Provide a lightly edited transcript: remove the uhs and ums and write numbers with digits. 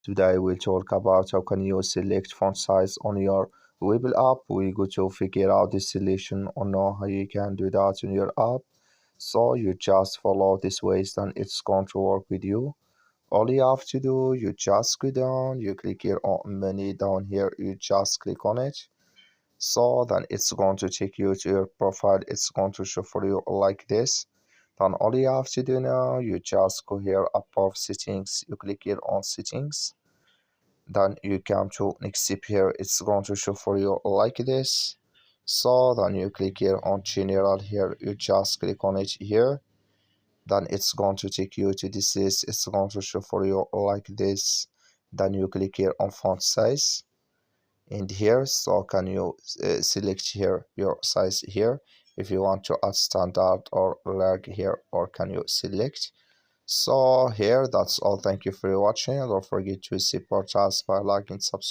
Today we'll talk about how can you select font size on your Webull app. We go to figure out the selection or know how you can do that in your app. So you just follow this ways, then it's going to work with you. All you have to do, you just go down, you click here on menu down here, you just click on it. So then it's going to take you to your profile. It's going to show for you like this. Then all you have to do now, you just go here above settings, you click here on settings. Then you come to next step here, it's going to show for you like this. So then you click here on general here, you just click on it here. Then it's going to take you to this list. It's going to show for you like this. Then you click here on font size and here, so can you select here your size here if you want to add standard or large here, or can you select. So here, that's all. Thank you for watching. Don't forget to support us by liking, subscribe.